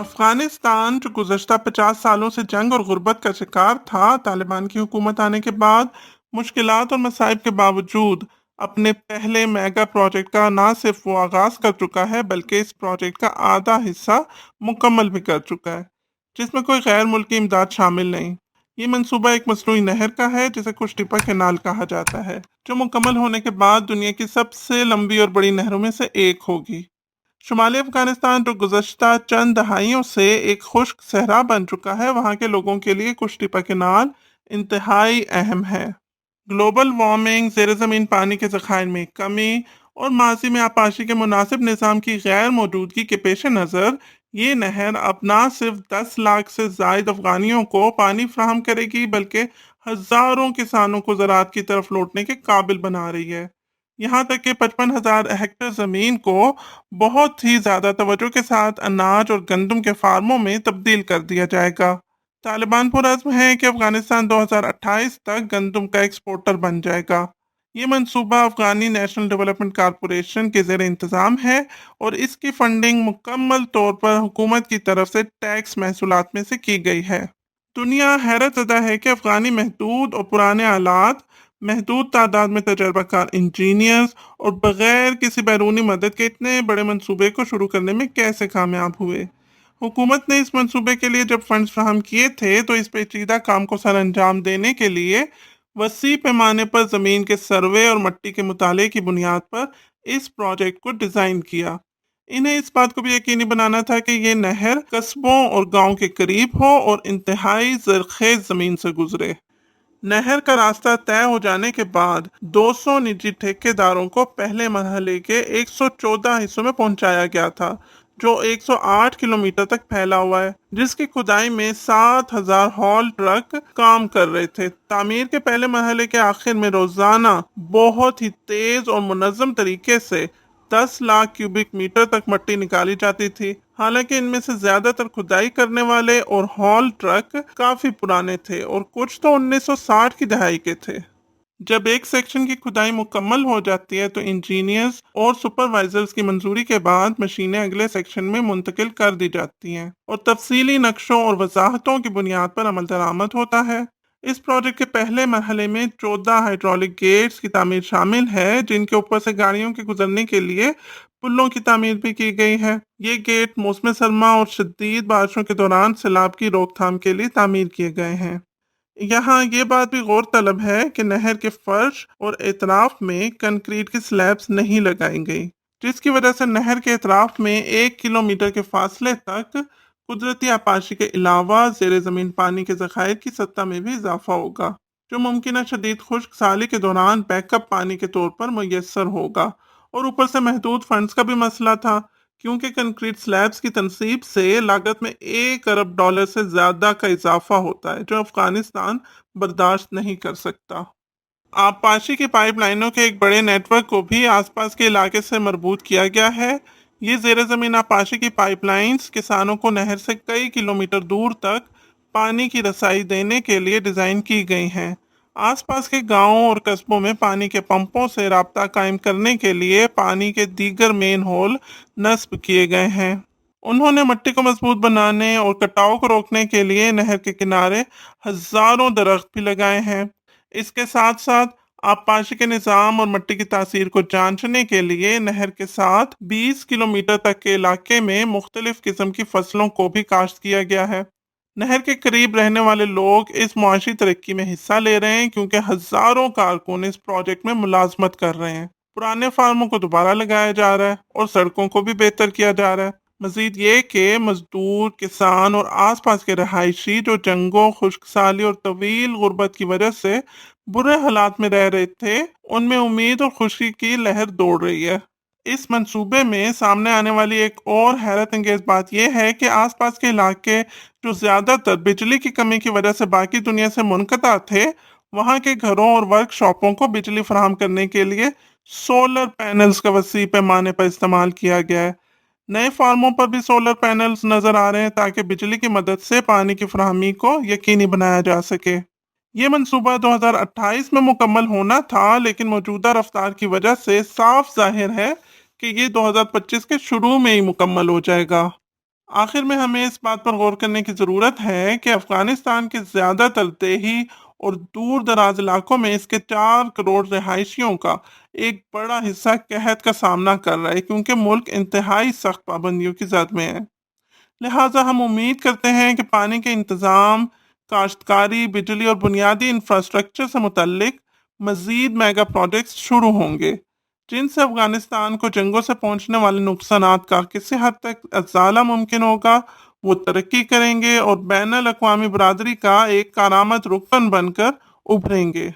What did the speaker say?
अफगानिस्तान जो गुज़श्ता 50 सालों से जंग और गुर्बत का शिकार था, तालिबान की हुकूमत आने के बाद मुश्किलात और मसाइब के बावजूद अपने पहले मेगा प्रोजेक्ट का ना सिर्फ वो आगाज कर चुका है, बल्कि इस प्रोजेक्ट का आधा हिस्सा मुकम्मल भी कर चुका है, जिसमें कोई गैर मुल्की इमदाद शामिल नहीं। ये मंसूबा एक मसनूई नहर का है, जिसे कुश्तिपा कैनाल कहा जाता है, जो मुकम्मल होने के बाद दुनिया की सबसे लंबी और बड़ी नहरों में से एक होगी। शुमाली अफगानिस्तान जो गुज़श्ता चंद दहाइयों से एक खुश्क सहरा बन चुका है, वहाँ के लोगों के लिए कुश्तिपा कैनाल इंतहाई अहम है। ग्लोबल वार्मिंग, ज़ेर ज़मीन पानी के ज़खायर में कमी और माजी में आपाशी के मुनासिब निज़ाम की गैर मौजूदगी के पेश नज़र ये नहर अब ना सिर्फ 10 लाख से जायद अफगानियों को पानी फ्राहम करेगी, बल्कि हज़ारों किसानों को ज़राअत की तरफ लौटने के काबिल बना रही है। यहाँ तक कि 55,000 हेक्टेयर ज़मीन को बहुत ही ज़्यादा तवज्जो के साथ अनाज और गंदम के फार्मों में तब्दील कर दिया जाएगा। तालिबान पुरज़्म है कि अफगानिस्तान 2028 तक गंदम का एक्सपोर्टर बन जाएगा। ये मंसूबा अफगानी नेशनल डेवलपमेंट कारपोरेशन के ज़ेर इंतज़ाम है और इसकी फंडिंग मुकम्मल तौर पर हुकूमत की तरफ से टैक्स महसूलात में से की गई है। दुनिया हैरत ज़दा है कि अफगानी महदूद और पुराने आलात, महदूद तादाद में तजर्बाकार इंजीनियर्स और बगैर किसी बैरूनी मदद के इतने बड़े मंसूबे को शुरू करने में कैसे कामयाब हुए। हुकूमत ने इस मंसूबे के लिए जब फंड्स फ्राहम किए थे, तो इस पेचीदा काम को सर अंजाम देने के लिए वसी पैमाने पर ज़मीन के सर्वे और मट्टी के मुताले की बुनियाद पर इस प्रोजेक्ट को डिज़ाइन किया। इन्हें इस बात को भी यकीनी बनाना था कि ये नहर कस्बों और गांव के करीब हो और इंतहाई जरखेज ज़मीन से गुजरे। नहर का रास्ता तय हो जाने के बाद 200 निजी ठेकेदारों को पहले मरहले के 114 हिस्सों में पहुंचाया गया था, जो 108 किलोमीटर तक फैला हुआ है, जिसकी खुदाई में 7,000 हॉल ट्रक काम कर रहे थे। तामीर के पहले मरहले के आखिर में रोजाना बहुत ही तेज और मुनज्जम तरीके से 10 लाख क्यूबिक मीटर तक मट्टी निकाली जाती थी। हालांकि इनमें से ज्यादातर खुदाई करने वाले और हॉल ट्रक काफी पुराने थे और कुछ तो 1960 की दहाई के थे। जब एक सेक्शन की खुदाई मुकम्मल हो जाती है, तो इंजीनियर्स और सुपरवाइजर्स की मंजूरी के बाद मशीनें अगले सेक्शन में मुंतकिल कर दी जाती हैं और तफसीली नक्शों और वजाहतों की बुनियाद पर अमल दरामद होता है। इस प्रोजेक्ट के पहले मरहले में 14 हाइड्रोलिक गेट्स की तामीर शामिल है, जिनके ऊपर से गाड़ियों के गुजरने के लिए पुलों की तामीर भी की गई है। ये गेट मौसम सरमा और शदीद बारिशों के दौरान सैलाब की रोकथाम के लिए तामीर किए गए हैं। यहाँ ये बात भी गौर तलब है कि नहर के फर्श और एतराफ में कंक्रीट की स्लैब्स नहीं लगाई गई, जिसकी वजह से नहर के एतराफ में 1 किलोमीटर के फासले तक कुदरती आपाशी के अलावा जेर जमीन पानी के जखायर की सतह में भी इजाफा होगा, जो मुमकिन शदीद खुश्क साली के दौरान बैकअप पानी के तौर पर मुयसर होगा। और ऊपर से महदूद फंड्स का भी मसला था, क्योंकि कंक्रीट स्लैब्स की तनसीब से लागत में $1 अरब से ज्यादा का इजाफा होता है, जो अफगानिस्तान बर्दाश्त नहीं कर सकता। आबपाशी की पाइपलाइनों के एक बड़े नेटवर्क को भी आसपास के इलाके से मरबूत किया गया है। ये जेर जमीन आबपाशी की पाइपलाइंस किसानों को नहर से कई किलोमीटर दूर तक पानी की रसाई देने के लिए डिजाइन की गई हैं। आसपास के गांवों और कस्बों में पानी के पंपों से राब्ता कायम करने के लिए पानी के दीगर मेन होल नस्ब किए गए हैं। उन्होंने मिट्टी को मजबूत बनाने और कटाव को रोकने के लिए नहर के किनारे हजारों दरख्त भी लगाए हैं। इसके साथ साथ आबपाशी के निज़ाम और मिट्टी की तासीर को जांचने के लिए नहर के साथ 20 किलोमीटर तक के इलाके में मुख्तलिफ किस्म की फसलों को भी काश्त किया गया है। नहर के करीब रहने वाले लोग इस मुआशी तरक्की में हिस्सा ले रहे हैं, क्योंकि हजारों कारकुन इस प्रोजेक्ट में मुलाजमत कर रहे हैं। पुराने फार्मों को दोबारा लगाया जा रहा है और सड़कों को भी बेहतर किया जा रहा है। मजीद ये कि मजदूर, किसान और आसपास के रहायशी जो जंगों, खुश्क साली और तवील गुर्बत की वजह से बुरे हालात में रह रहे थे, उनमें उम्मीद और खुशी की लहर दौड़ रही है। इस मंसूबे में सामने आने वाली एक और हैरत अंगेज बात यह है कि आसपास के इलाके जो ज्यादातर बिजली की कमी की वजह से बाकी दुनिया से मुनक़ता थे, वहां के घरों और वर्कशॉपों को बिजली फराहम करने के लिए सोलर पैनल्स का वसी पैमाने पर इस्तेमाल किया गया है। नए फार्मों पर भी सोलर पैनल्स नजर आ रहे हैं, ताकि बिजली की मदद से पानी की फराहमी को यकीनी बनाया जा सके। ये मंसूबा 2028 में मुकम्मल होना था, लेकिन मौजूदा रफ्तार की वजह से साफ जाहिर है कि ये 2025 के शुरू में ही मुकम्मल हो जाएगा। آخر میں ہمیں اس بات پر غور کرنے کی ضرورت ہے کہ افغانستان کے زیادہ تر دیہی اور دور دراز علاقوں میں اس کے 4 کروڑ رہائشیوں کا ایک بڑا حصہ قحط کا سامنا کر رہا ہے، کیونکہ ملک انتہائی سخت پابندیوں کی زد میں ہے۔ لہٰذا ہم امید کرتے ہیں کہ پانی کے انتظام، کاشتکاری، بجلی اور بنیادی انفراسٹرکچر سے متعلق مزید میگا پروجیکٹس شروع ہوں گے، جن سے افغانستان کو جنگوں سے پہنچنے والے نقصانات کا کسی حد تک ازالہ ممکن ہوگا۔ وہ ترقی کریں گے اور بین الاقوامی برادری کا ایک کارآمد رکن بن کر ابھریں گے۔